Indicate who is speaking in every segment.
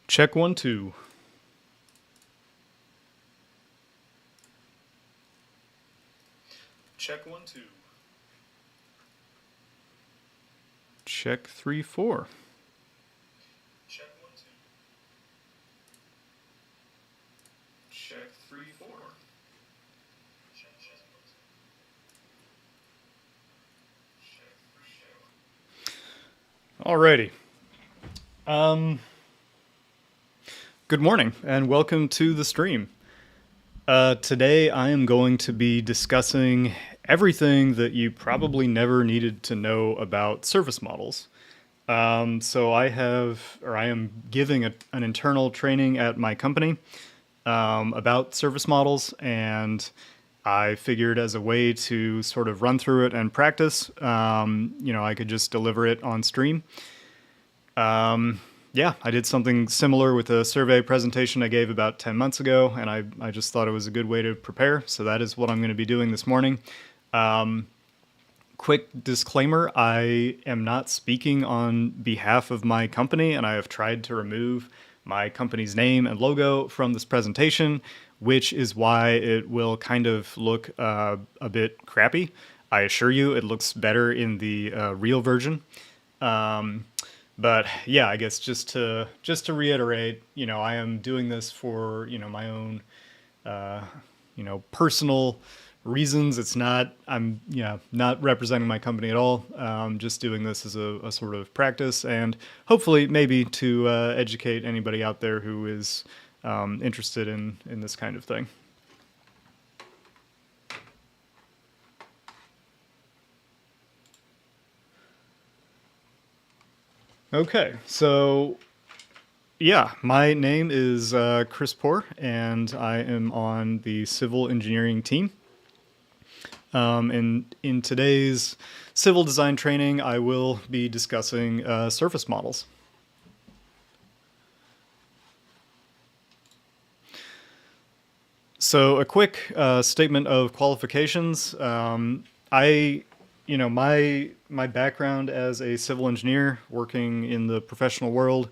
Speaker 1: Check 1, 2. Check 1, 2. Check 3, 4. Check 1, 2. Check 3, 4. Check, check, check 3, 4. Alrighty. Good morning and welcome to the stream. Today I am going to be discussing everything that you probably never needed to know about surface models. So I am giving an internal training at my company about surface models, and I figured as a way to sort of run through it and practice, I could just deliver it on stream. Yeah, I did something similar with a survey presentation I gave about 10 months ago, and I just thought it was a good way to prepare, so that is what I'm going to be doing this morning. Quick disclaimer, I am not speaking on behalf of my company, and I have tried to remove my company's name and logo from this presentation, which is why it will kind of look a bit crappy. I assure you it looks better in the real version. But yeah, I guess just to reiterate, I am doing this for, my own, personal reasons. It's not, I'm, not representing my company at all. Just doing this as a sort of practice and hopefully maybe to educate anybody out there who is interested in this kind of thing. Okay, so yeah, my name is Chris Poor, and I am on the civil engineering team. And in today's civil design training, I will be discussing surface models. So a quick statement of qualifications. My background as a civil engineer working in the professional world,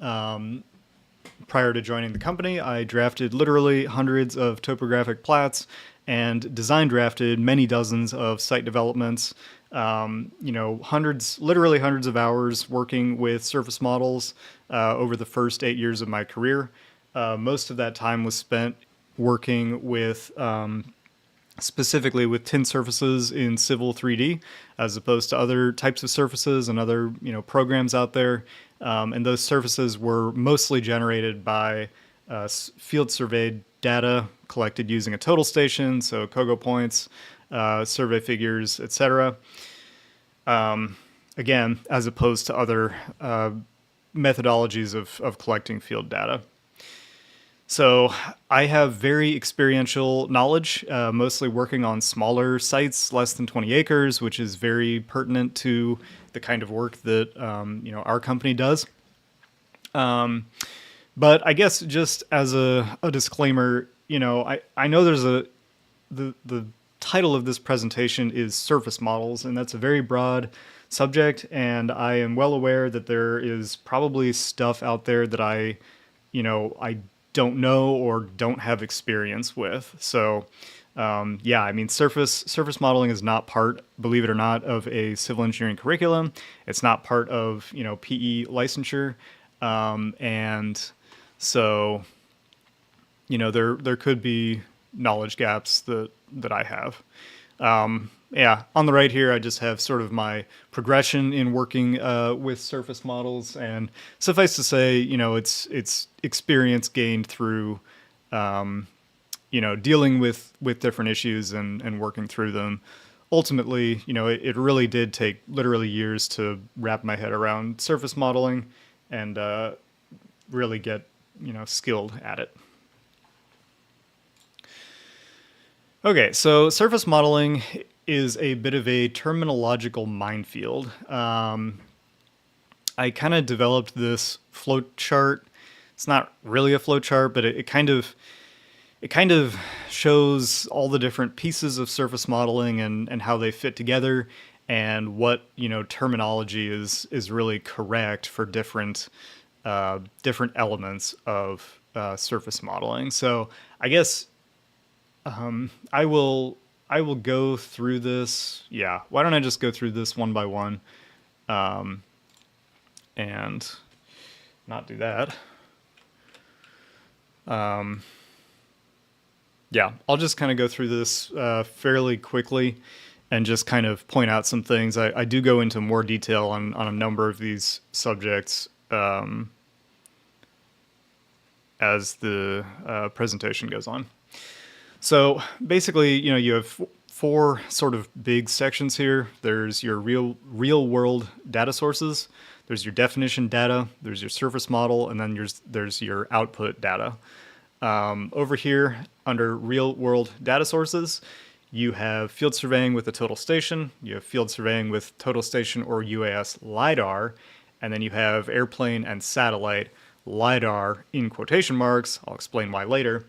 Speaker 1: prior to joining the company, I drafted literally hundreds of topographic plats and design drafted many dozens of site developments. Literally hundreds of hours working with surface models over the first 8 years of my career. Most of that time was spent working with specifically with tin surfaces in Civil 3D, as opposed to other types of surfaces and other programs out there. And those surfaces were mostly generated by field surveyed data collected using a total station, so COGO points, survey figures, etc. Again, as opposed to other methodologies of collecting field data. So I have very experiential knowledge, mostly working on smaller sites, less than 20 acres, which is very pertinent to the kind of work that our company does. But I guess just as a disclaimer, I know there's the title of this presentation is surface models, and that's a very broad subject, and I am well aware that there is probably stuff out there that I don't know or don't have experience with. So surface modeling is not part, believe it or not, of a civil engineering curriculum. It's not part of PE licensure, and so there could be knowledge gaps that I have. On the right here, I just have sort of my progression in working with surface models, and suffice to say, it's experience gained through, dealing with different issues and working through them. Ultimately, it really did take literally years to wrap my head around surface modeling and really get, skilled at it. Okay, so surface modeling is a bit of a terminological minefield. I kind of developed this flowchart. It's not really a flowchart, but it kind of shows all the different pieces of surface modeling and how they fit together, and what terminology is really correct for different different elements of surface modeling. So I guess I will go through this. Yeah, why don't I just go through this one by one, and not do that. Yeah, I'll just kind of go through this fairly quickly and just kind of point out some things. I do go into more detail on a number of these subjects as the presentation goes on. So basically, you have four sort of big sections here. There's your real world data sources. There's your definition data. There's your surface model, and then there's your output data. Over here, under real world data sources, you have field surveying with a total station. You have field surveying with total station or UAS LiDAR, and then you have airplane and satellite LiDAR in quotation marks. I'll explain why later.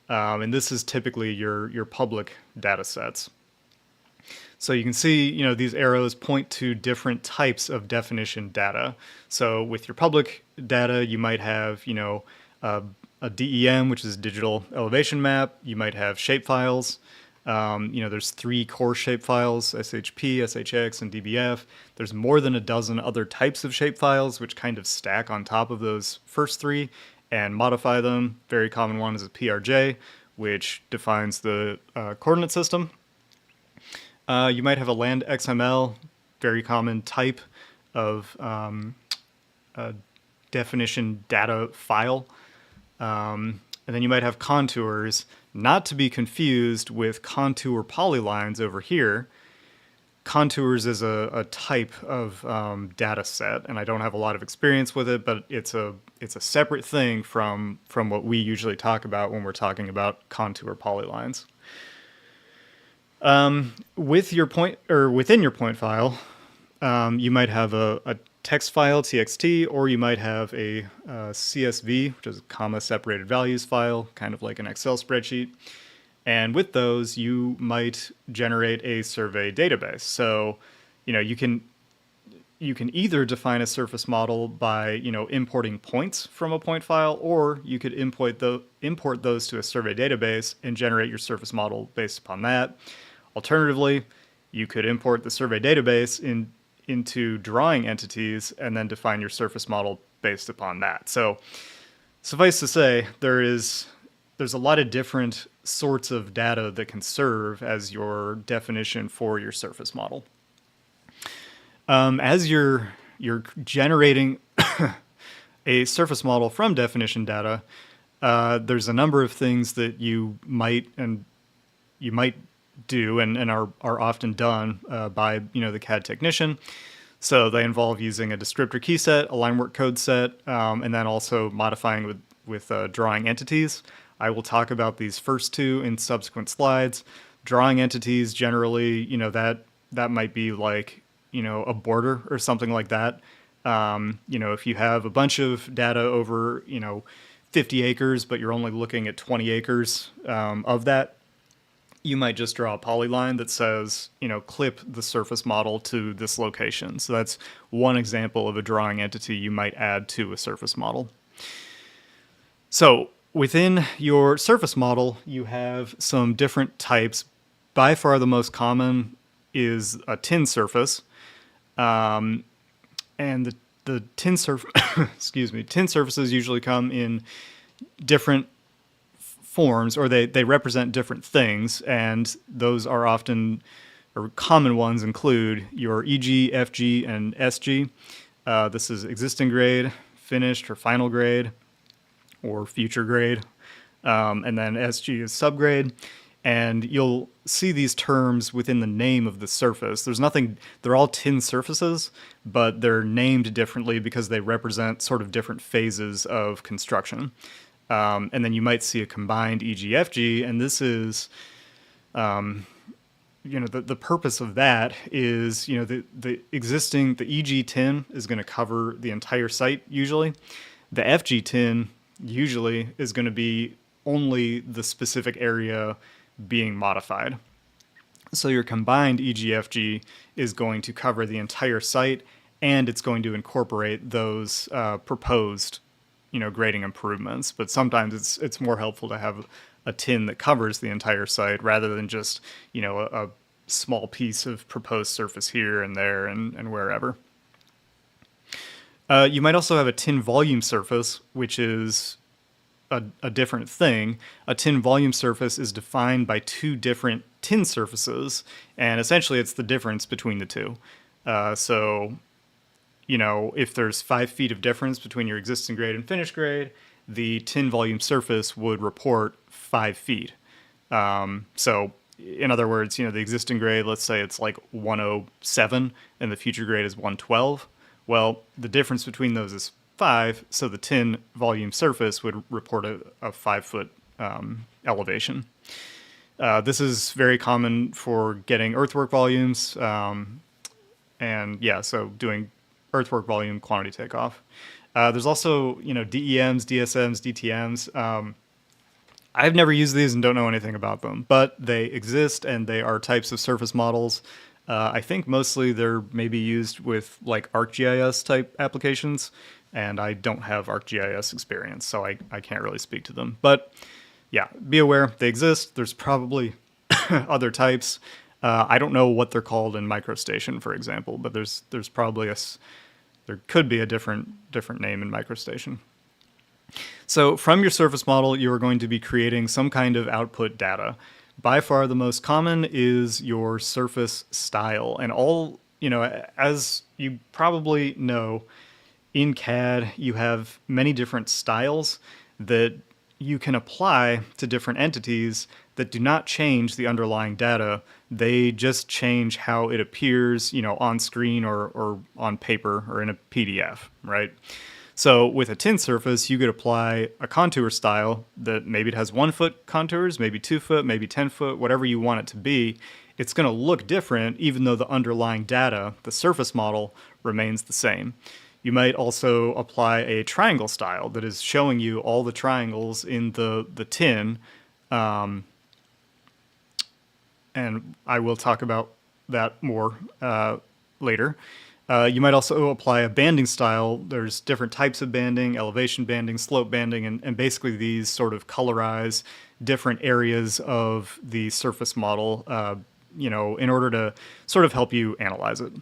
Speaker 1: And this is typically your public data sets. So you can see, these arrows point to different types of definition data. So with your public data, you might have, a DEM, which is digital elevation map. You might have shapefiles. There's 3 core shapefiles: SHP, SHX, and DBF. There's more than a dozen other types of shapefiles, which kind of stack on top of those first 3 and modify them. Very common one is a PRJ, which defines the coordinate system. You might have a land XML, very common type of definition data file. And then you might have contours, not to be confused with contour polylines over here. Contours is a type of data set, and I don't have a lot of experience with it, but it's a separate thing from what we usually talk about when we're talking about contour polylines. With your point, or within your point file, you might have a text file, TXT, or you might have a CSV, which is a comma separated values file, kind of like an Excel spreadsheet. And with those, you might generate a survey database. So, you can either define a surface model by, importing points from a point file, or you could import those to a survey database and generate your surface model based upon that. Alternatively, you could import the survey database into drawing entities and then define your surface model based upon that. So suffice to say, there's a lot of different sorts of data that can serve as your definition for your surface model. As you're generating a surface model from definition data, there's a number of things that you might do and are often done by the CAD technician. So they involve using a descriptor key set, a line work code set, and then also modifying with drawing entities. I will talk about these first 2 in subsequent slides. Drawing entities generally, that might be like a border or something like that. If you have a bunch of data over 50 acres, but you're only looking at 20 acres of that, you might just draw a polyline that says, clip the surface model to this location. So that's one example of a drawing entity you might add to a surface model. So within your surface model, you have some different types. By far the most common is a tin surface. And the tin tin surfaces usually come in different forms, or they represent different things, and those are often, or common ones include your EG, FG, and SG. This is existing grade, finished or final grade, or future grade, and then SG is subgrade. And you'll see these terms within the name of the surface. They're all tin surfaces, but they're named differently because they represent sort of different phases of construction. And then you might see a combined EGFG, and this is, the purpose of that is, the EG tin is going to cover the entire site usually. The FG tin usually is going to be only the specific area being modified. So your combined EGFG is going to cover the entire site and it's going to incorporate those proposed, grading improvements. But sometimes it's more helpful to have a tin that covers the entire site rather than just, a small piece of proposed surface here and there and wherever. You might also have a tin volume surface, which is a different thing. A tin volume surface is defined by two different tin surfaces, and essentially it's the difference between the two. So, if there's 5 feet of difference between your existing grade and finished grade, the tin volume surface would report 5 feet. So, in other words, the existing grade, let's say it's like 107, and the future grade is 112. Well, the difference between those is 5, so the tin volume surface would report a 5-foot elevation. This is very common for getting earthwork volumes, and yeah, so doing earthwork volume quantity takeoff. There's also, DEMs, DSMs, DTMs. I've never used these and don't know anything about them, but they exist and they are types of surface models. I think mostly they're maybe used with like ArcGIS type applications, and I don't have ArcGIS experience, so I can't really speak to them. But yeah, be aware they exist. There's probably other types. I don't know what they're called in MicroStation, for example, but there's probably there could be a different name in MicroStation. So from your surface model, you are going to be creating some kind of output data. By far the most common is your surface style. And as you probably know, in CAD, you have many different styles that you can apply to different entities that do not change the underlying data. They just change how it appears, on screen or on paper or in a PDF, right? So with a tin surface, you could apply a contour style that maybe it has 1 foot contours, maybe 2 foot, maybe 10 foot, whatever you want it to be. It's going to look different even though the underlying data, the surface model, remains the same. You might also apply a triangle style that is showing you all the triangles in the tin. And I will talk about that more later. You might also apply a banding style. There's different types of banding, elevation banding, slope banding, and basically these sort of colorize different areas of the surface model, in order to sort of help you analyze it.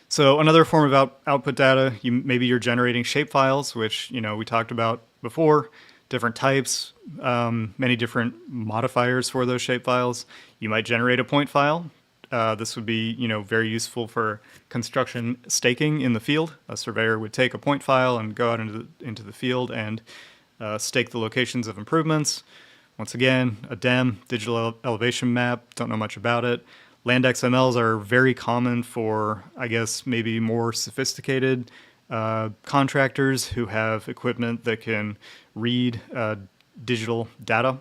Speaker 1: So another form of output data, maybe you're generating shapefiles, which we talked about before, different types, many different modifiers for those shapefiles. You might generate a point file. This would be, very useful for construction staking in the field. A surveyor would take a point file and go out into the field and stake the locations of improvements. Once again, a DEM, digital elevation map, don't know much about it. Land XMLs are very common for, I guess, maybe more sophisticated contractors who have equipment that can read digital data.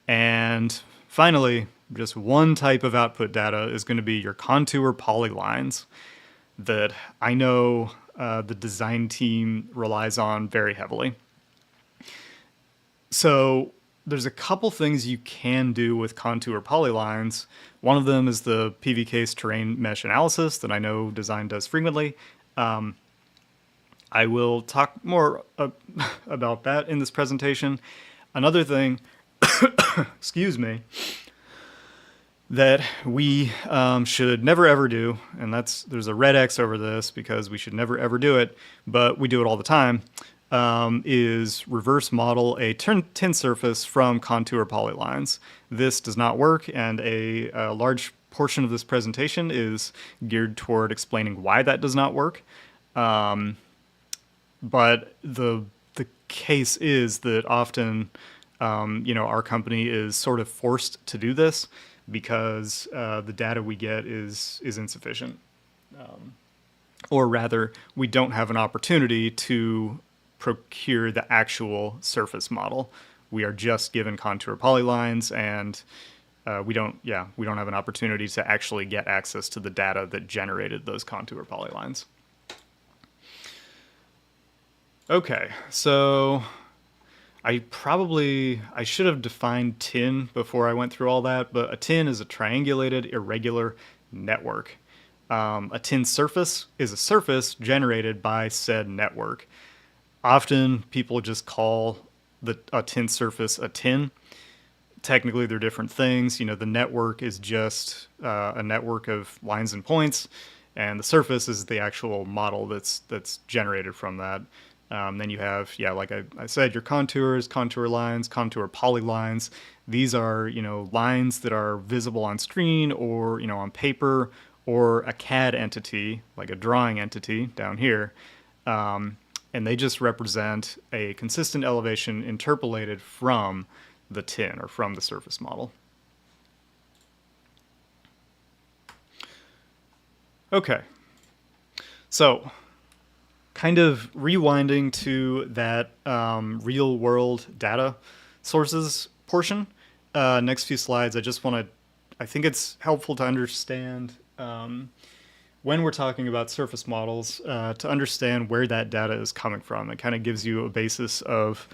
Speaker 1: And finally, just one type of output data is going to be your contour polylines that I know the design team relies on very heavily. So there's a couple things you can do with contour polylines. One of them is the PVCase terrain mesh analysis that I know design does frequently. I will talk more about that in this presentation. Another thing, excuse me, that we should never ever do, and there's a red X over this because we should never ever do it, but we do it all the time, is reverse model a tin surface from contour polylines. This does not work, and a large portion of this presentation is geared toward explaining why that does not work. But the case is that often, our company is sort of forced to do this because the data we get is insufficient. Or rather, we don't have an opportunity to procure the actual surface model. We are just given contour polylines, and we don't have an opportunity to actually get access to the data that generated those contour polylines. Okay, so I should have defined tin before I went through all that, but a tin is a triangulated irregular network. A tin surface is a surface generated by said network. Often people just call a tin surface a tin. Technically, they're different things. The network is just a network of lines and points, and the surface is the actual model that's generated from that. Then you have, yeah, like I said, your contours, contour lines, contour polylines. These are, lines that are visible on screen or, on paper, or a CAD entity, like a drawing entity down here. And they just represent a consistent elevation interpolated from the tin or from the surface model. Okay, so kind of rewinding to that real world data sources portion. Next few slides, I think it's helpful to understand when we're talking about surface models, to understand where that data is coming from. It kind of gives you a basis of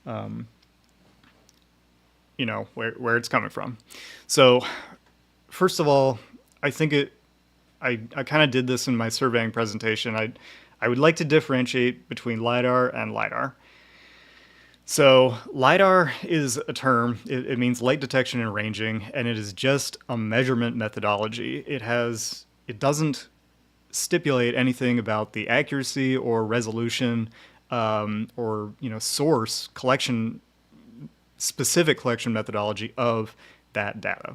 Speaker 1: where it's coming from. So first of all, I think I kind of did this in my surveying presentation. I would like to differentiate between LiDAR and LiDAR. So LiDAR is a term. It means light detection and ranging, and it is just a measurement methodology. It doesn't stipulate anything about the accuracy or resolution, or source collection, specific collection methodology of that data.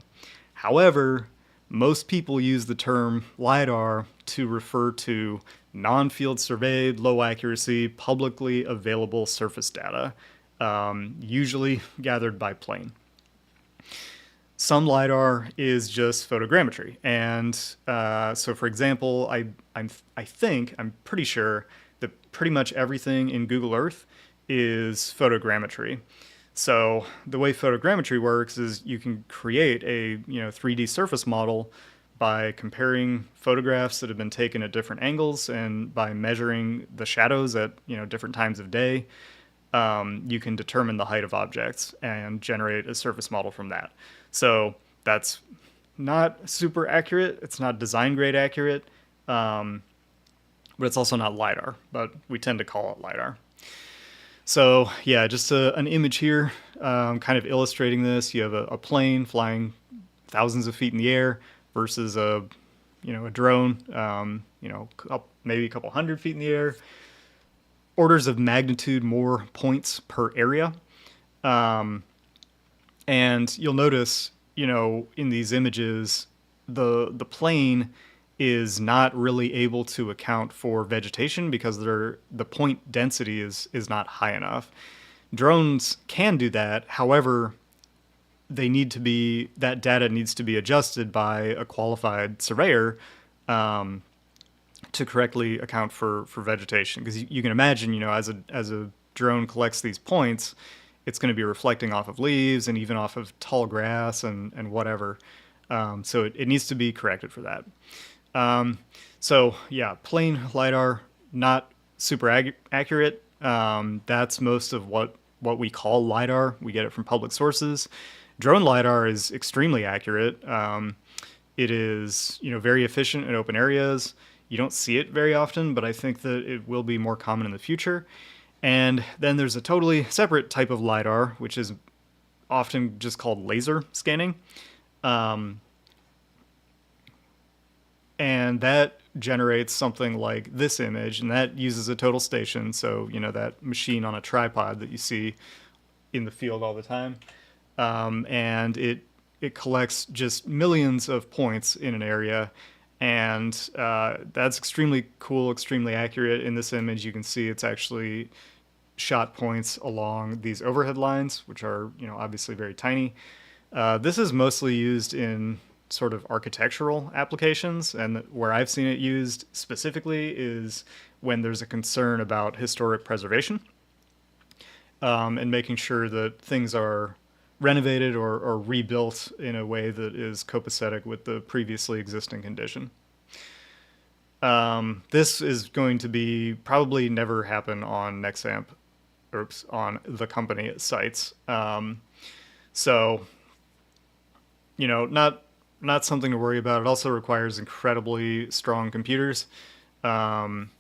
Speaker 1: However, most people use the term LiDAR to refer to non-field surveyed, low accuracy, publicly available surface data, usually gathered by plane. Some LiDAR is just photogrammetry. And so, for example, I'm pretty sure that pretty much everything in Google Earth is photogrammetry. So the way photogrammetry works is you can create a 3D surface model by comparing photographs that have been taken at different angles and by measuring the shadows at different times of day. You can determine the height of objects and generate a surface model from that. So that's not super accurate. It's not design grade accurate, but it's also not LiDAR, but we tend to call it LiDAR. So yeah, just an image here, kind of illustrating this. You have a plane flying thousands of feet in the air versus a drone, maybe a couple hundred feet in the air. Orders of magnitude more points per area. And you'll notice, in these images, the plane is not really able to account for vegetation because the point density is not high enough. Drones can do that. However, that data needs to be adjusted by a qualified surveyor to correctly account for vegetation. Because you can imagine, as a drone collects these points, it's going to be reflecting off of leaves and even off of tall grass and whatever. So it needs to be corrected for that. So yeah, plain LiDAR, not super accurate. That's most of what we call LiDAR. We get it from public sources. Drone LiDAR is extremely accurate. It is, very efficient in open areas. You don't see it very often, but I think that it will be more common in the future. And then there's a totally separate type of LiDAR, which is often just called laser scanning. And that generates something like this image, and that uses a total station. So, that machine on a tripod that you see in the field all the time. And it collects just millions of points in an area. And that's extremely cool, extremely accurate. In this image, you can see it's actually shot points along these overhead lines, which are, obviously very tiny. This is mostly used in sort of architectural applications, and where I've seen it used specifically is when there's a concern about historic preservation, and making sure that things are renovated or rebuilt in a way that is copacetic with the previously existing condition. This is going to be probably never happen on Nexamp, on the company sites. So, not not something to worry about. It also requires incredibly strong computers, um,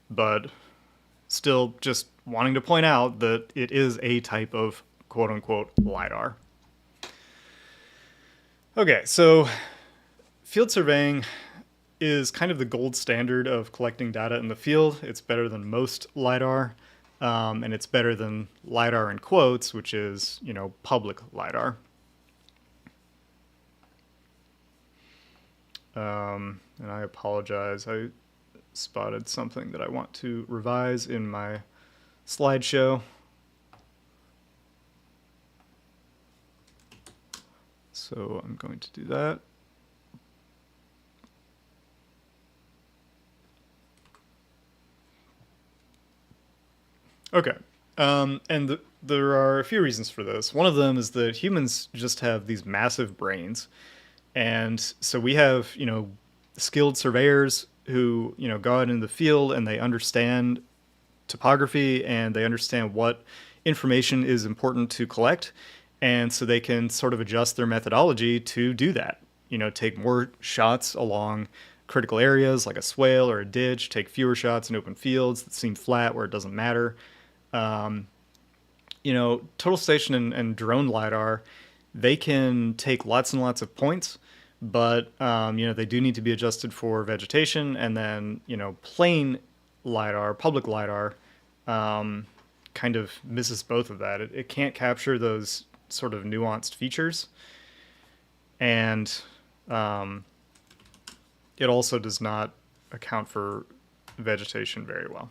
Speaker 1: but still just wanting to point out that it is a type of quote unquote LiDAR. Okay, so field surveying is kind of the gold standard of collecting data in the field. It's better than most LiDAR, and it's better than LiDAR in quotes, which is, public LiDAR. And I apologize. I spotted something that I want to revise in my slideshow. So I'm going to do that. Okay. There are a few reasons for this. One of them is that humans just have these massive brains. And so we have, skilled surveyors who, go out in the field and they understand topography and they understand what information is important to collect. And so they can sort of adjust their methodology to do that. Take more shots along critical areas like a swale or a ditch, take fewer shots in open fields that seem flat where it doesn't matter. Total station and drone LiDAR, they can take lots and lots of points, but, they do need to be adjusted for vegetation. And then, plain LiDAR, public LiDAR, kind of misses both of that. It can't capture those sort of nuanced features. And it also does not account for vegetation very well.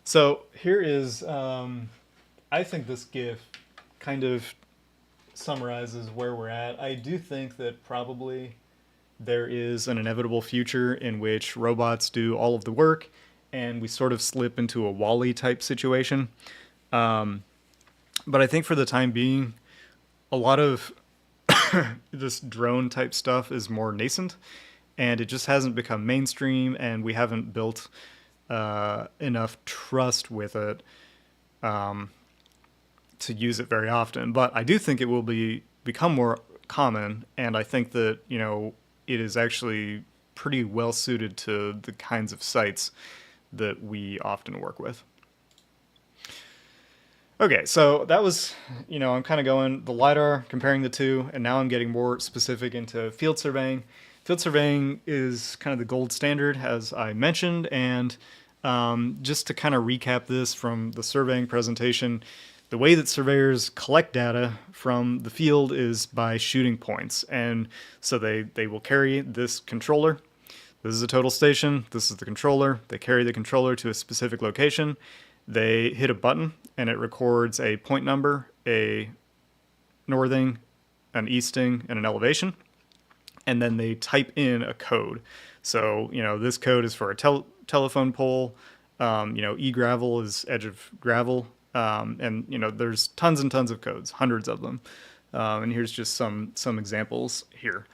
Speaker 1: So here is, I think this GIF kind of summarizes where we're at. I do think that probably there is an inevitable future in which robots do all of the work and we sort of slip into a WALL-E type situation. But I think for the time being, a lot of this drone type stuff is more nascent and it just hasn't become mainstream, and we haven't built enough trust with it to use it very often. But I do think it will become more common, and I think that it is actually pretty well suited to the kinds of sites that we often work with. Okay, so that was, I'm kind of going the LiDAR, comparing the two, and now I'm getting more specific into field surveying. Field surveying is kind of the gold standard, as I mentioned, and just to kind of recap this from the surveying presentation, the way that surveyors collect data from the field is by shooting points. And so they will carry this controller. This is a total station. This is the controller. They carry the controller to a specific location. They hit a button and it records a point number, a northing, an easting, and an elevation. And then they type in a code. So, this code is for a telephone pole. E-gravel is edge of gravel. And, there's tons and tons of codes, hundreds of them. And here's just some examples here.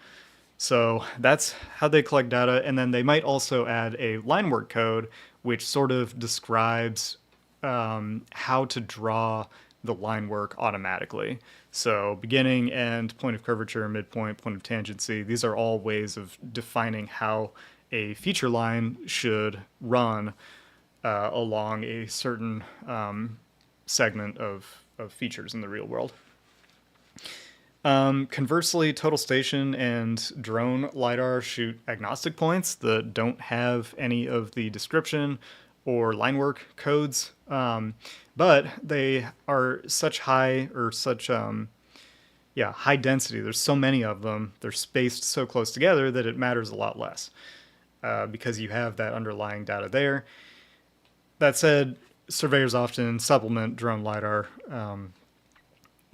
Speaker 1: So that's how they collect data. And then they might also add a line work code, which sort of describes how to draw the line work automatically. So beginning, end, point of curvature, midpoint, point of tangency, these are all ways of defining how a feature line should run along a certain segment of features in the real world. Conversely, total station and drone LiDAR shoot agnostic points that don't have any of the description or line work codes, but they are such high density. There's so many of them. They're spaced so close together that it matters a lot less because you have that underlying data there. That said, surveyors often supplement drone LiDAR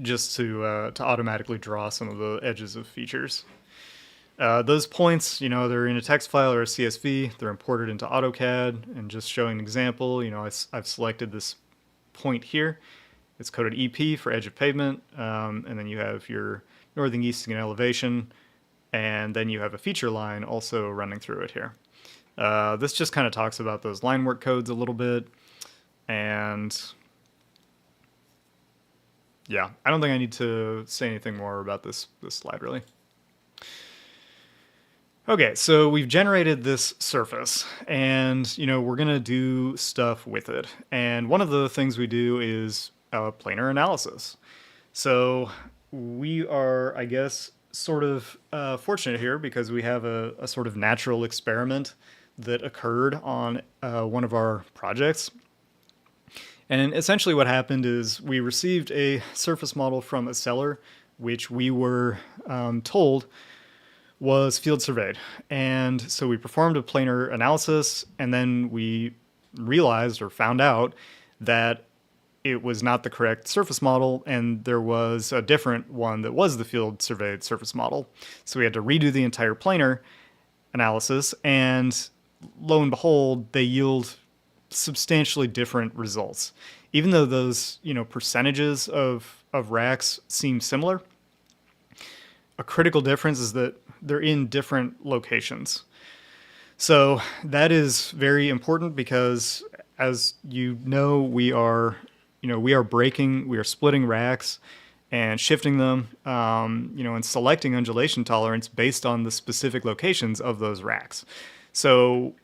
Speaker 1: just to automatically draw some of the edges of features. Those points, they're in a text file or a CSV. They're imported into AutoCAD. And just showing an example, I've selected this point here. It's coded EP for edge of pavement. And then you have your northing, easting, and elevation. And then you have a feature line also running through it here. This just kind of talks about those line work codes a little bit. And Yeah, I don't think I need to say anything more about this slide really. Okay, so we've generated this surface and, we're going to do stuff with it. And one of the things we do is planar analysis. So we are, I guess, sort of fortunate here because we have a sort of natural experiment that occurred on one of our projects. And essentially what happened is we received a surface model from a seller, which we were told was field surveyed. And so we performed a planar analysis, and then we realized or found out that it was not the correct surface model, and there was a different one that was the field surveyed surface model. So we had to redo the entire planar analysis, and lo and behold, they yield substantially different results. Even though those, percentages of racks seem similar, a critical difference is that they're in different locations. So that is very important because, as we are, we are splitting racks and shifting them, and selecting undulation tolerance based on the specific locations of those racks. So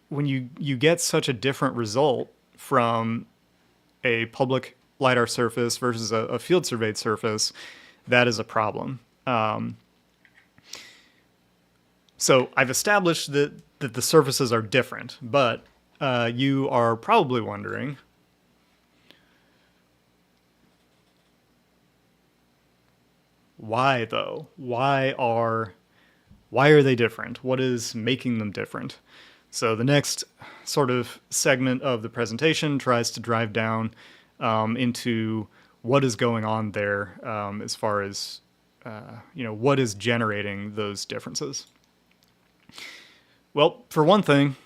Speaker 1: when you get such a different result from a public LiDAR surface versus a field surveyed surface, that is a problem. So I've established that the surfaces are different, but you are probably wondering, why though? Why are they different? What is making them different? So the next sort of segment of the presentation tries to drive down into what is going on there as far as what is generating those differences. Well, for one thing,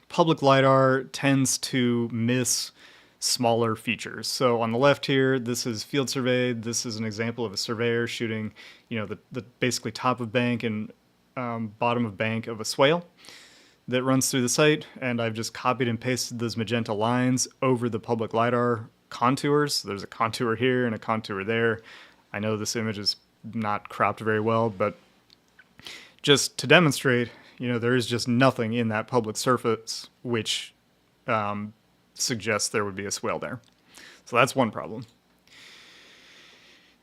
Speaker 1: public LiDAR tends to miss smaller features. So on the left here, this is field surveyed. This is an example of a surveyor shooting, the basically top of bank and bottom of bank of a swale that runs through the site. And I've just copied and pasted those magenta lines over the public LiDAR contours. So there's a contour here and a contour there. I know this image is not cropped very well, but just to demonstrate, there is just nothing in that public surface which suggests there would be a swale there. So that's one problem.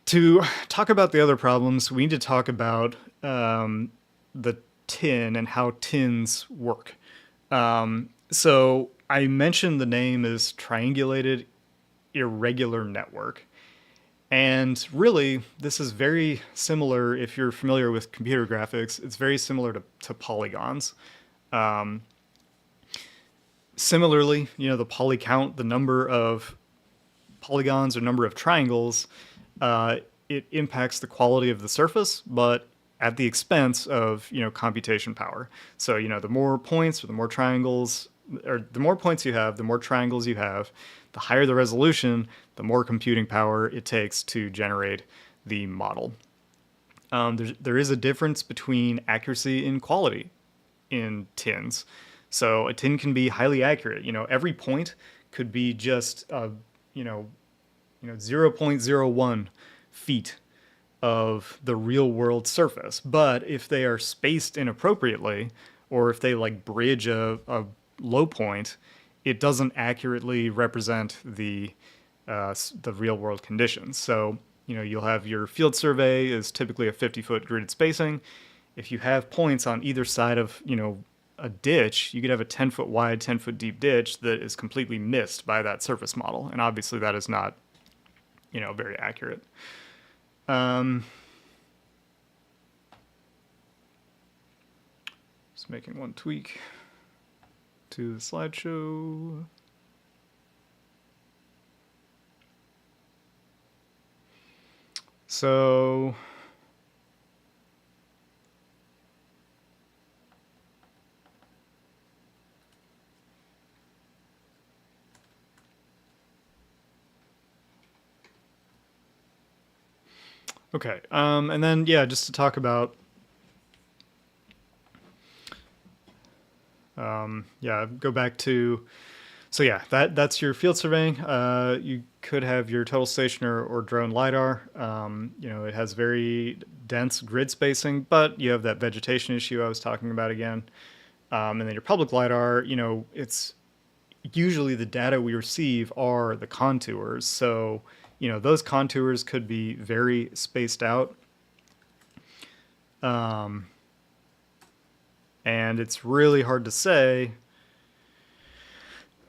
Speaker 1: To talk about the other problems, we need to talk about the tin and how tins work. So I mentioned the name is triangulated irregular network. And really, this is very similar, if you're familiar with computer graphics, it's very similar to polygons. Similarly, the poly count, the number of polygons or number of triangles, it impacts the quality of the surface, but at the expense of, computation power. So, the more points or the more triangles, or the more points you have, the more triangles you have, the higher the resolution, the more computing power it takes to generate the model. There is a difference between accuracy and quality in tins. So a tin can be highly accurate. Every point could be just 0.01 feet of the real world surface. But if they are spaced inappropriately, or if they bridge a low point, it doesn't accurately represent the real world conditions. So you'll have your field survey is typically a 50-foot gridded spacing. If you have points on either side of a ditch, you could have a 10-foot wide, 10-foot deep ditch that is completely missed by that surface model, and obviously that is not very accurate. Just making one tweak to the slideshow. So okay, and then just to talk about go back to So yeah, that's your field surveying. You could have your total station or drone lidar. It has very dense grid spacing, but you have that vegetation issue I was talking about again. And then your public lidar, it's usually the data we receive are the contours. So those contours could be very spaced out, and it's really hard to say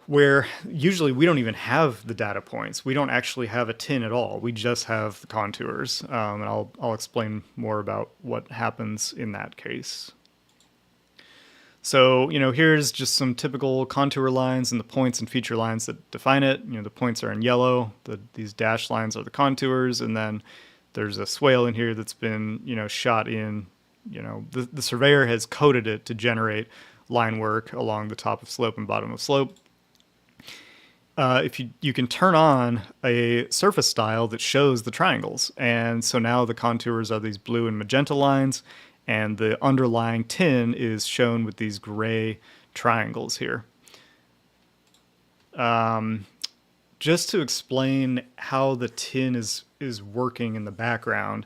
Speaker 1: where usually we don't even have the data points. We don't actually have a tin at all. We just have the contours. And I'll explain more about what happens in that case. So, here's just some typical contour lines and the points and feature lines that define it. The points are in yellow. These dashed lines are the contours. And then there's a swale in here that's been, shot in, the surveyor has coded it to generate line work along the top of slope and bottom of slope. If you can turn on a surface style that shows the triangles. And so now the contours are these blue and magenta lines, and the underlying tin is shown with these gray triangles here. Just to explain how the tin is working in the background,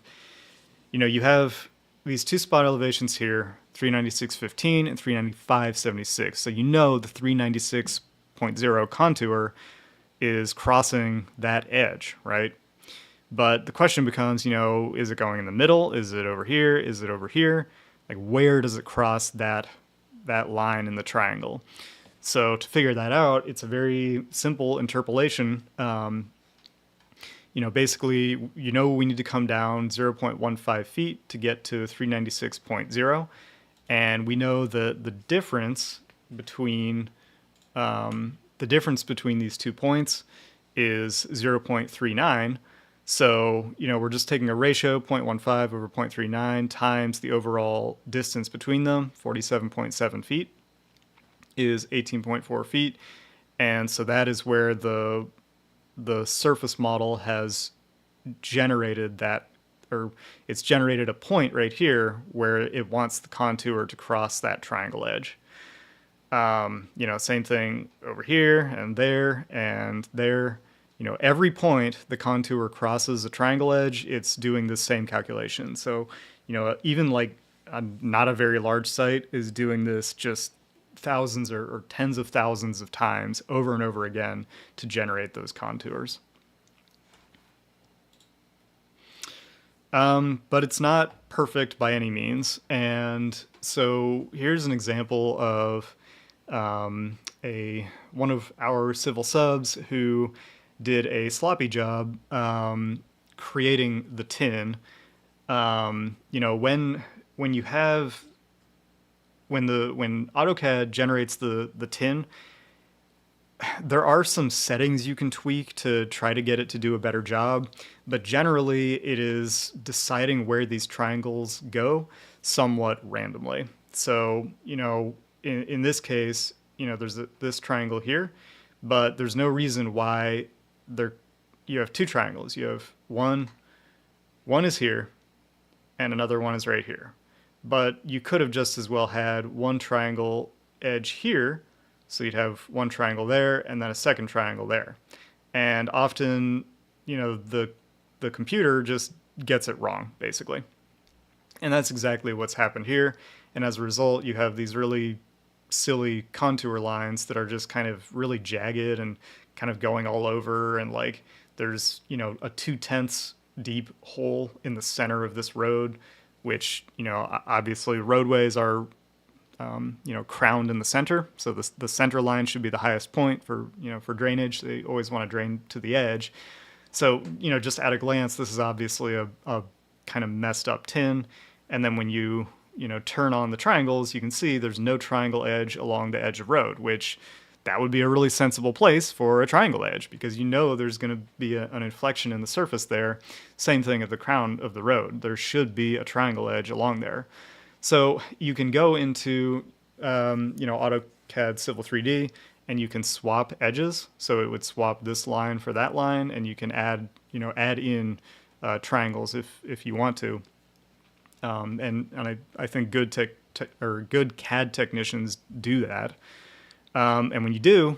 Speaker 1: you have these two spot elevations here, 396.15 and 395.76. So the 396.0 contour is crossing that edge, right? But the question becomes, is it going in the middle? Is it over here? Is it over here? Like, where does it cross that line in the triangle? So to figure that out, it's a very simple interpolation. Basically, we need to come down 0.15 feet to get to 396.0. And we know that the difference between these 2 points is 0.39. So, we're just taking a ratio, 0.15 over 0.39 times the overall distance between them, 47.7 feet, is 18.4 feet. And so that is where the surface model has generated that, or it's generated a point right here where it wants the contour to cross that triangle edge. Same thing over here and there and there. Every point the contour crosses a triangle edge, it's doing the same calculation. So, even like not a very large site is doing this just thousands or tens of thousands of times over and over again to generate those contours. But it's not perfect by any means. And so here's an example of one of our civil subs who did a sloppy job creating the tin. When AutoCAD generates the tin, there are some settings you can tweak to try to get it to do a better job, but generally it is deciding where these triangles go somewhat randomly. So, in this case, there's this triangle here, but there's no reason why you have two triangles. You have one is here and another one is right here. But you could have just as well had one triangle edge here, so you'd have one triangle there and then a second triangle there. And often, the computer just gets it wrong, basically. And that's exactly what's happened here. And as a result, you have these really silly contour lines that are just kind of really jagged and kind of going all over. And like there's, a 2/10 deep hole in the center of this road, which, obviously roadways are, crowned in the center. So the center line should be the highest point for drainage. They always want to drain to the edge. So, just at a glance, this is obviously a kind of messed up tin. And then when you turn on the triangles, you can see there's no triangle edge along the edge of road, which that would be a really sensible place for a triangle edge because there's going to be an inflection in the surface there. Same thing at the crown of the road. There should be a triangle edge along there. So you can go into AutoCAD Civil 3D and you can swap edges. So it would swap this line for that line, and you can add in triangles if you want to. And I think good CAD technicians do that. And when you do,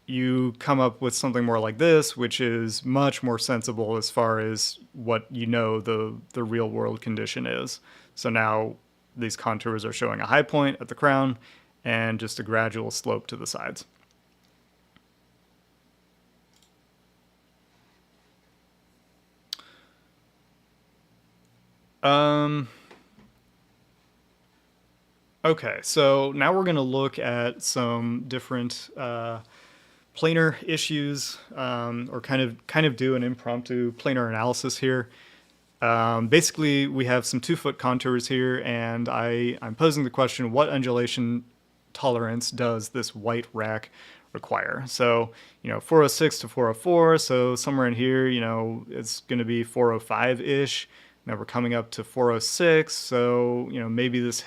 Speaker 1: you come up with something more like this, which is much more sensible as far as what you know the real world condition is. So now these contours are showing a high point at the crown and just a gradual slope to the sides. Okay, so now we're going to look at some different planar issues, or kind of do an impromptu planar analysis here. Basically, we have some 2-foot contours here, and I'm posing the question: what undulation tolerance does this white rack require? So, 406 to 404. So somewhere in here, it's going to be 405-ish. Now we're coming up to 406. So, maybe this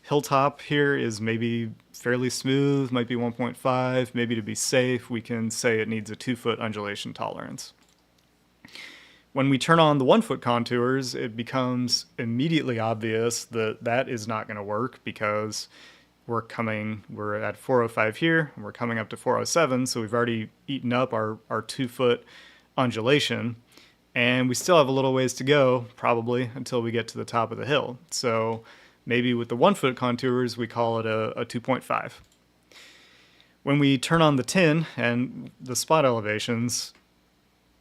Speaker 1: hilltop here is maybe fairly smooth, might be 1.5. Maybe to be safe, we can say it needs a 2-foot undulation tolerance. When we turn on the 1-foot contours, it becomes immediately obvious that that is not going to work, because we're at 405 here, and we're coming up to 407, so we've already eaten up our 2-foot undulation, and we still have a little ways to go, probably, until we get to the top of the hill. So maybe with the 1-foot contours, we call it a 2.5. When we turn on the tin and the spot elevations,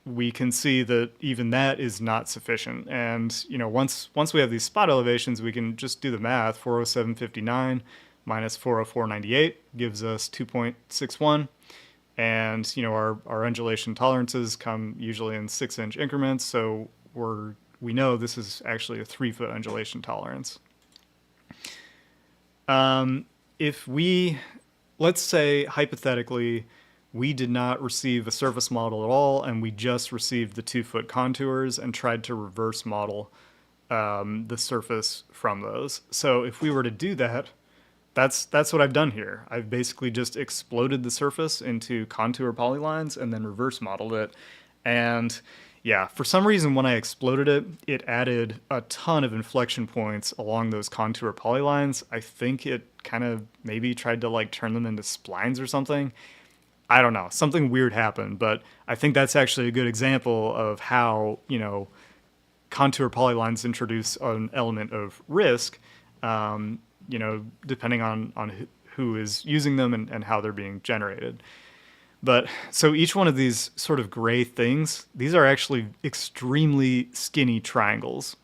Speaker 1: we can see that even that is not sufficient. And, once we have these spot elevations, we can just do the math. 407.59 minus 404.98 gives us 2.61. And, our undulation tolerances come usually in 6-inch increments. So we know this is actually a 3-foot undulation tolerance. If let's say hypothetically, we did not receive a surface model at all, and we just received the 2-foot contours and tried to reverse model the surface from those. So if we were to do that, that's what I've done here. I've basically just exploded the surface into contour polylines and then reverse modeled it. And yeah, for some reason when I exploded it, it added a ton of inflection points along those contour polylines. I think it kind of maybe tried to turn them into splines or something. I don't know, something weird happened, but I think that's actually a good example of how, contour polylines introduce an element of risk, depending on who is using them and how they're being generated. But so each one of these sort of gray things, these are actually extremely skinny triangles.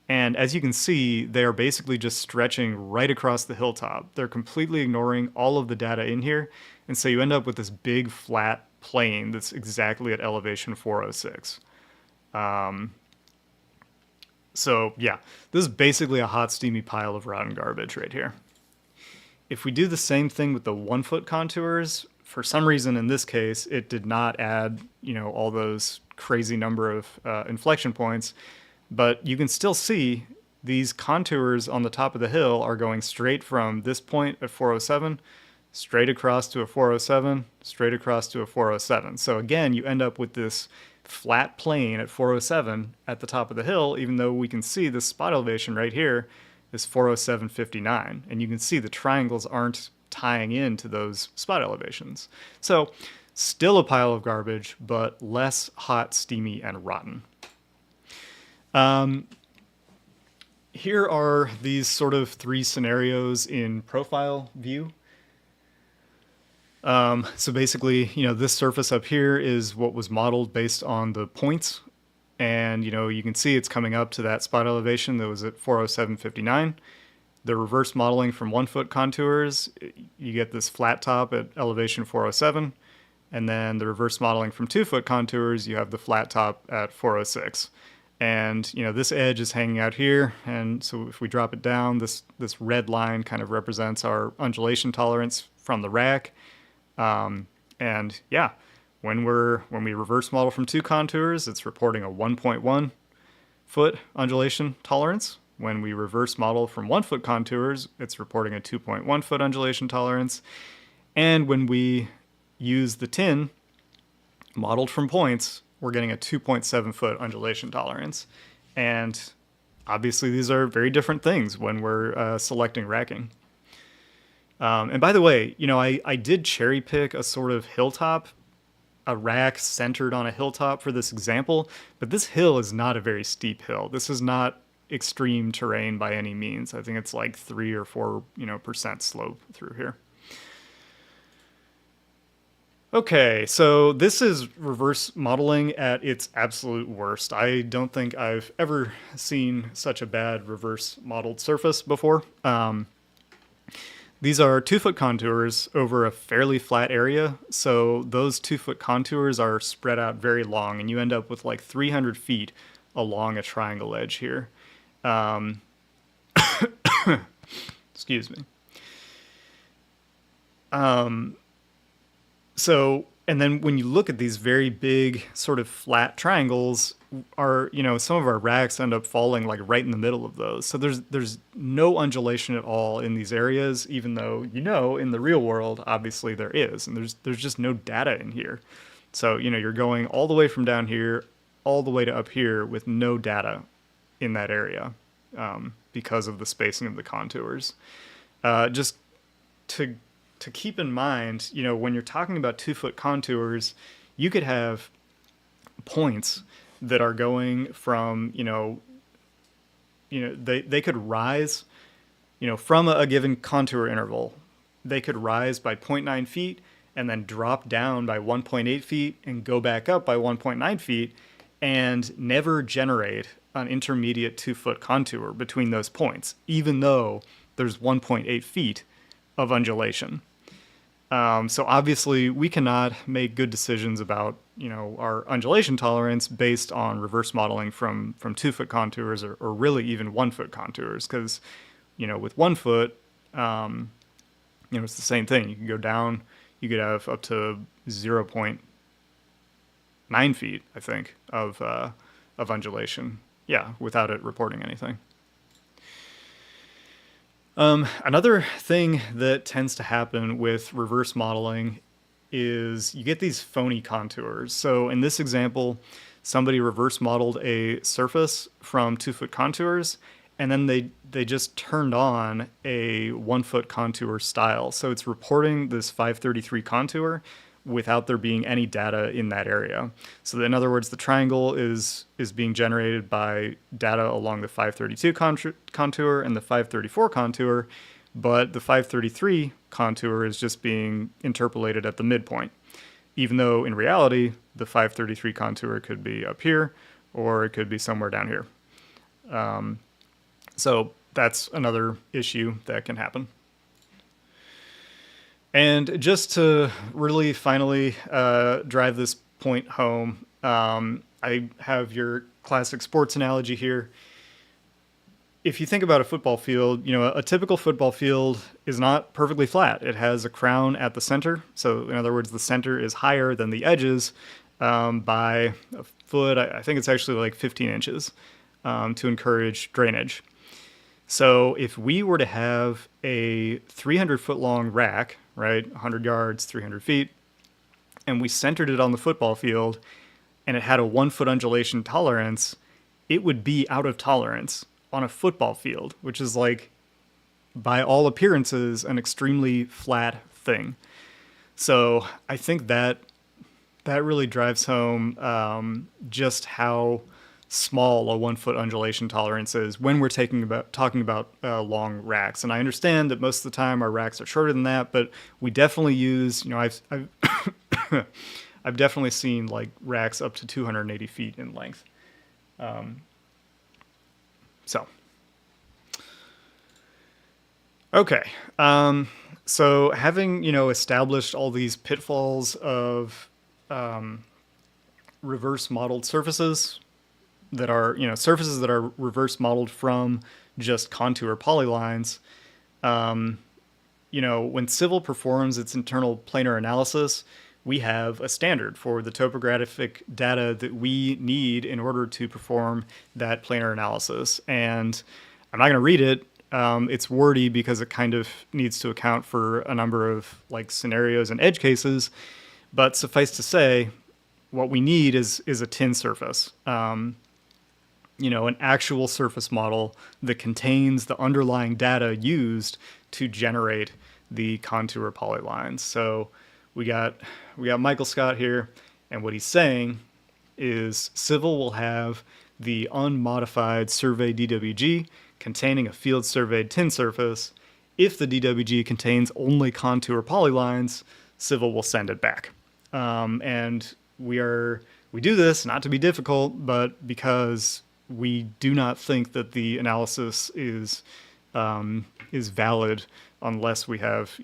Speaker 1: And as you can see, they are basically just stretching right across the hilltop. They're completely ignoring all of the data in here. And so you end up with this big flat plane that's exactly at elevation 406. So yeah, this is basically a hot, steamy pile of rotten garbage right here. If we do the same thing with the 1-foot contours, for some reason in this case, it did not add, all those crazy number of inflection points. But you can still see these contours on the top of the hill are going straight from this point at 407, straight across to a 407, straight across to a 407. So again, you end up with this flat plane at 407 at the top of the hill, even though we can see the spot elevation right here is 407.59. And you can see the triangles aren't tying into those spot elevations. So still a pile of garbage, but less hot, steamy, and rotten. Here are these sort of 3 scenarios in profile view. So basically, this surface up here is what was modeled based on the points. And, you can see it's coming up to that spot elevation that was at 407.59. The reverse modeling from 1-foot contours, you get this flat top at elevation 407. And then the reverse modeling from 2-foot contours, you have the flat top at 406. And, this edge is hanging out here. And so if we drop it down, this red line kind of represents our undulation tolerance from the rack. And yeah, when we reverse model from 2 contours, it's reporting a 1.1 foot undulation tolerance. When we reverse model from 1-foot contours, it's reporting a 2.1 foot undulation tolerance. And when we use the tin modeled from points, we're getting a 2.7 foot undulation tolerance. And obviously these are very different things when we're selecting racking. And by the way, I did cherry pick a sort of hilltop, a rack centered on a hilltop for this example, but this hill is not a very steep hill. This is not extreme terrain by any means. I think it's like 3 or 4% slope through here. Okay, so this is reverse modeling at its absolute worst. I don't think I've ever seen such a bad reverse modeled surface before. These are 2-foot contours over a fairly flat area, so those 2-foot contours are spread out very long, and you end up with like 300 feet along a triangle edge here. Excuse me. So, and then when you look at these very big sort of flat triangles, some of our racks end up falling like right in the middle of those. So there's no undulation at all in these areas, even though in the real world obviously there is, and there's just no data in here. So you're going all the way from down here all the way to up here with no data in that area because of the spacing of the contours. Just to keep in mind, when you're talking about 2-foot contours, you could have points that are going from, they could rise, from a given contour interval. They could rise by 0.9 feet and then drop down by 1.8 feet and go back up by 1.9 feet and never generate an intermediate 2-foot contour between those points, even though there's 1.8 feet of undulation. So obviously we cannot make good decisions about, our undulation tolerance based on reverse modeling from 2-foot contours or really even 1-foot contours. Cause, with 1 foot, it's the same thing. You can go down, you could have up to 0.9 feet, I think, of undulation. Yeah. Without it reporting anything. Another thing that tends to happen with reverse modeling is you get these phony contours. So in this example, somebody reverse modeled a surface from 2-foot contours, and then they just turned on a 1-foot contour style. So it's reporting this 533 contour without there being any data in that area. So in other words, the triangle is being generated by data along the 532 contour and the 534 contour, but the 533 contour is just being interpolated at the midpoint, even though in reality, the 533 contour could be up here or it could be somewhere down here. So that's another issue that can happen. And just to really finally drive this point home, I have your classic sports analogy here. If you think about a football field, a typical football field is not perfectly flat. It has a crown at the center. So in other words, the center is higher than the edges by a foot. I think it's actually like 15 inches to encourage drainage. So if we were to have a 300-foot long rack, right, 100 yards, 300 feet, and we centered it on the football field, and it had a 1-foot undulation tolerance, it would be out of tolerance on a football field, which is like, by all appearances, an extremely flat thing. So I think that really drives home just how small a 1-foot undulation tolerance is when we're talking about long racks. And I understand that most of the time our racks are shorter than that, but we definitely use, I've I've definitely seen like racks up to 280 feet in length. Okay. So having, established all these pitfalls of reverse modeled surfaces, that are, surfaces that are reverse modeled from just contour polylines. When Civil performs its internal planar analysis, we have a standard for the topographic data that we need in order to perform that planar analysis. And I'm not going to read it. It's wordy because it kind of needs to account for a number of like scenarios and edge cases. But suffice to say, what we need is a tin surface. An actual surface model that contains the underlying data used to generate the contour polylines. So we got Michael Scott here, and what he's saying is Civil will have the unmodified survey DWG containing a field surveyed tin surface. If the DWG contains only contour polylines, Civil will send it back. And we do this not to be difficult, but because we do not think that the analysis is valid unless we have,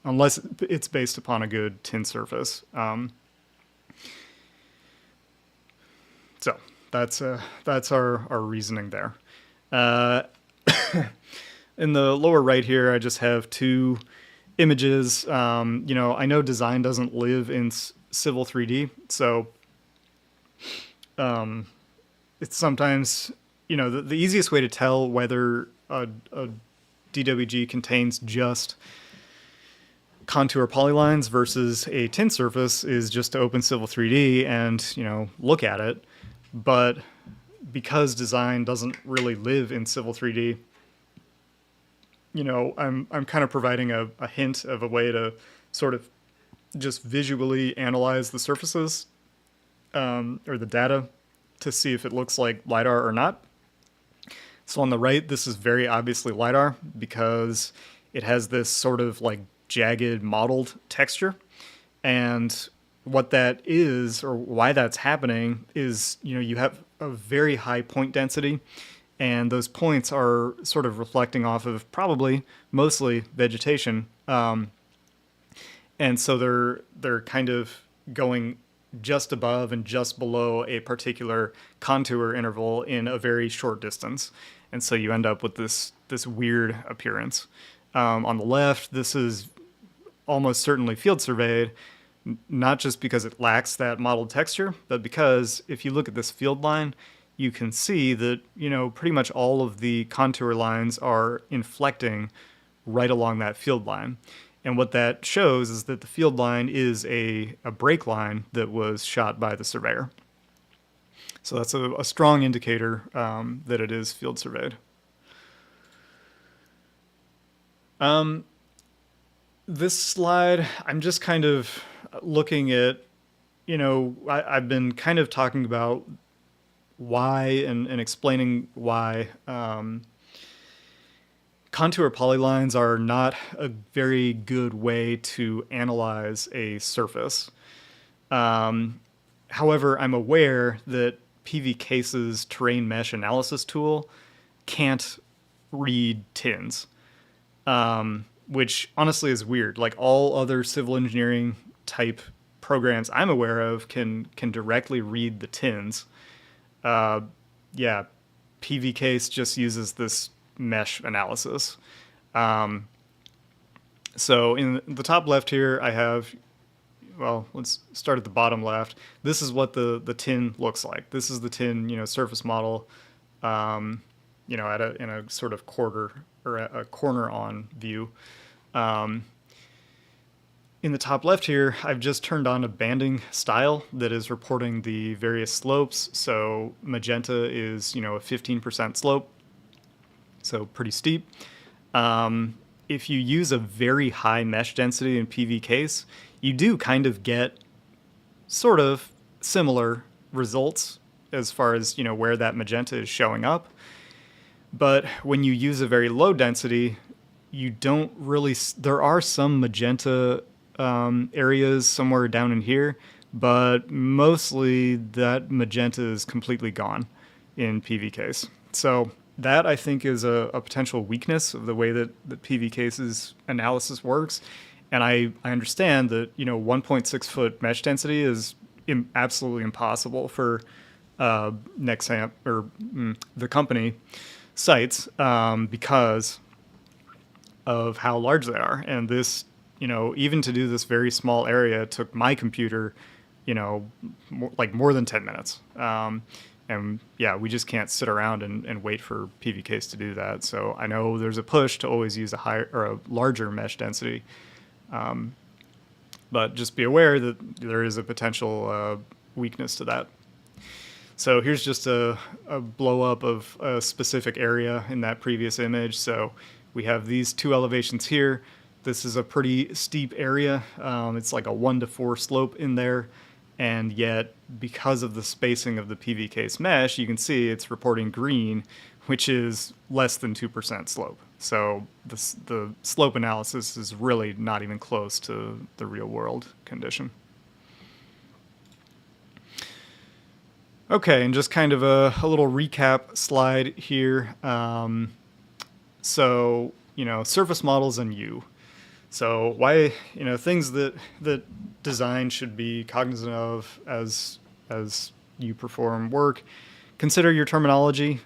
Speaker 1: unless it's based upon a good tin surface. So that's our reasoning there. In the lower right here, I just have two images. I know design doesn't live in Civil 3D, so it's sometimes, the easiest way to tell whether a DWG contains just contour polylines versus a tin surface is just to open Civil 3D and, look at it. But because design doesn't really live in Civil 3D, I'm kind of providing a hint of a way to sort of just visually analyze the surfaces or the data to see if it looks like LiDAR or not. So on the right, this is very obviously LiDAR because it has this sort of like jagged mottled texture. And what that is, or why that's happening, is, you have a very high point density, and those points are sort of reflecting off of probably mostly vegetation. And so they're kind of going just above and just below a particular contour interval in a very short distance. And so you end up with this weird appearance. On the left, this is almost certainly field surveyed, not just because it lacks that mottled texture, but because if you look at this field line, you can see that, pretty much all of the contour lines are inflecting right along that field line. And what that shows is that the field line is a break line that was shot by the surveyor. So that's a strong indicator that it is field surveyed. This slide, I'm just kind of looking at, I've been kind of talking about why and explaining why contour polylines are not a very good way to analyze a surface. However, I'm aware that PVCase's terrain mesh analysis tool can't read tins, which honestly is weird. Like all other civil engineering type programs I'm aware of can directly read the tins. PVCase just uses this mesh analysis. So in the top left here, I have, let's start at the bottom left. This is what the tin looks like. This is the tin, surface model, in a sort of quarter or a corner on view. In the top left here, I've just turned on a banding style that is reporting the various slopes. So magenta is, a 15% slope, so pretty steep. If you use a very high mesh density in PVCase, you do kind of get sort of similar results as far as, where that magenta is showing up. But when you use a very low density, you don't really, there are some magenta areas somewhere down in here, but mostly that magenta is completely gone in PVCase. So that, I think, is a potential weakness of the way that PVCase's analysis works. And I understand that, 1.6 foot mesh density is absolutely impossible for Nexamp or the company sites because of how large they are. And this, even to do this very small area took my computer, more than 10 minutes. And yeah, we just can't sit around and wait for PVCase to do that. So I know there's a push to always use a higher or a larger mesh density. But just be aware that there is a potential weakness to that. So here's just a blow up of a specific area in that previous image. So We have these two elevations here. This is a pretty steep area. It's like a 1 to 4 slope in there. And yet, because of the spacing of the PV case mesh, you can see it's reporting green, which is less than 2% slope. So the slope analysis is really not even close to the real world condition. Okay, and just kind of a little recap slide here. So, surface models and you. So why, things that design should be cognizant of as you perform work. Consider your terminology.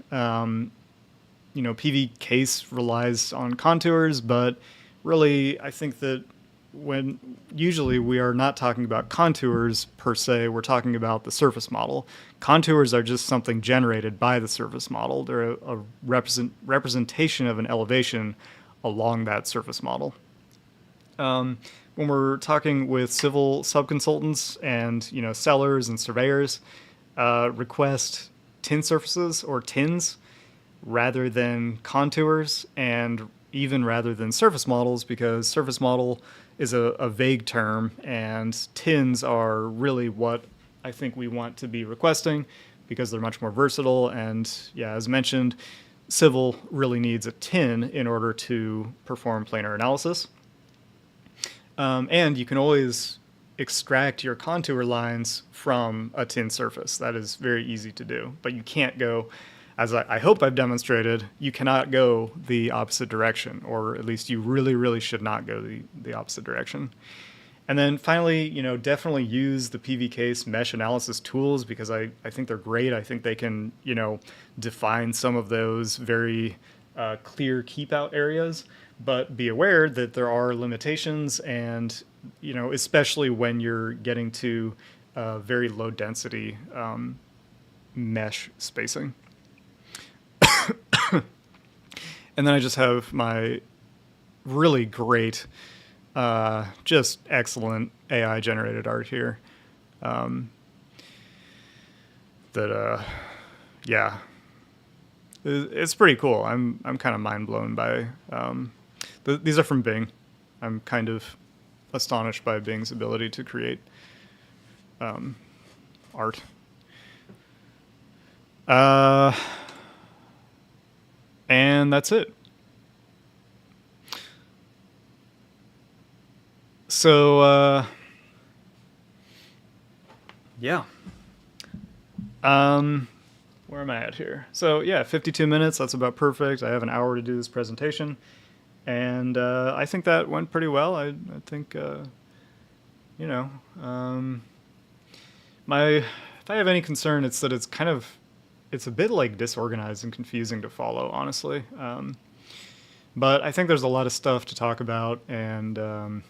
Speaker 1: PV case relies on contours, but really, I think that when usually we are not talking about contours per se, we're talking about the surface model. Contours are just something generated by the surface model. They're a representation of an elevation along that surface model. When we're talking with civil subconsultants and sellers and surveyors, request tin surfaces or tins rather than contours, and even rather than surface models, because surface model is a vague term, and tins are really what I think we want to be requesting because they're much more versatile. And yeah, as mentioned, civil really needs a tin in order to perform planar analysis. And you can always extract your contour lines from a tin surface. That is very easy to do, but you can't go, as I hope I've demonstrated, you cannot go the opposite direction, or at least you really, really should not go the opposite direction. And then finally, definitely use the PV case mesh analysis tools, because I think they're great. I think they can, define some of those very clear keep out areas, but be aware that there are limitations, and, especially when you're getting to very low density mesh spacing. And then I just have my really great, just excellent AI generated art here. Yeah, it's pretty cool. I'm kind of mind blown by. These are from Bing. I'm kind of astonished by Bing's ability to create art. And that's it. So, yeah. Where am I at here? So, yeah, 52 minutes. That's about perfect. I have an hour to do this presentation. And I think that went pretty well. I think, if I have any concern, it's that it's a bit like disorganized and confusing to follow, honestly. But I think there's a lot of stuff to talk about, and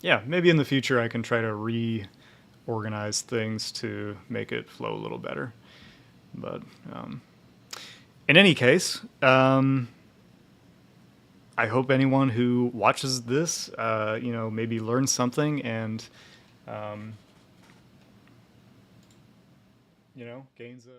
Speaker 1: yeah, maybe in the future I can try to reorganize things to make it flow a little better. But in any case, I hope anyone who watches this, maybe learns something and, gains a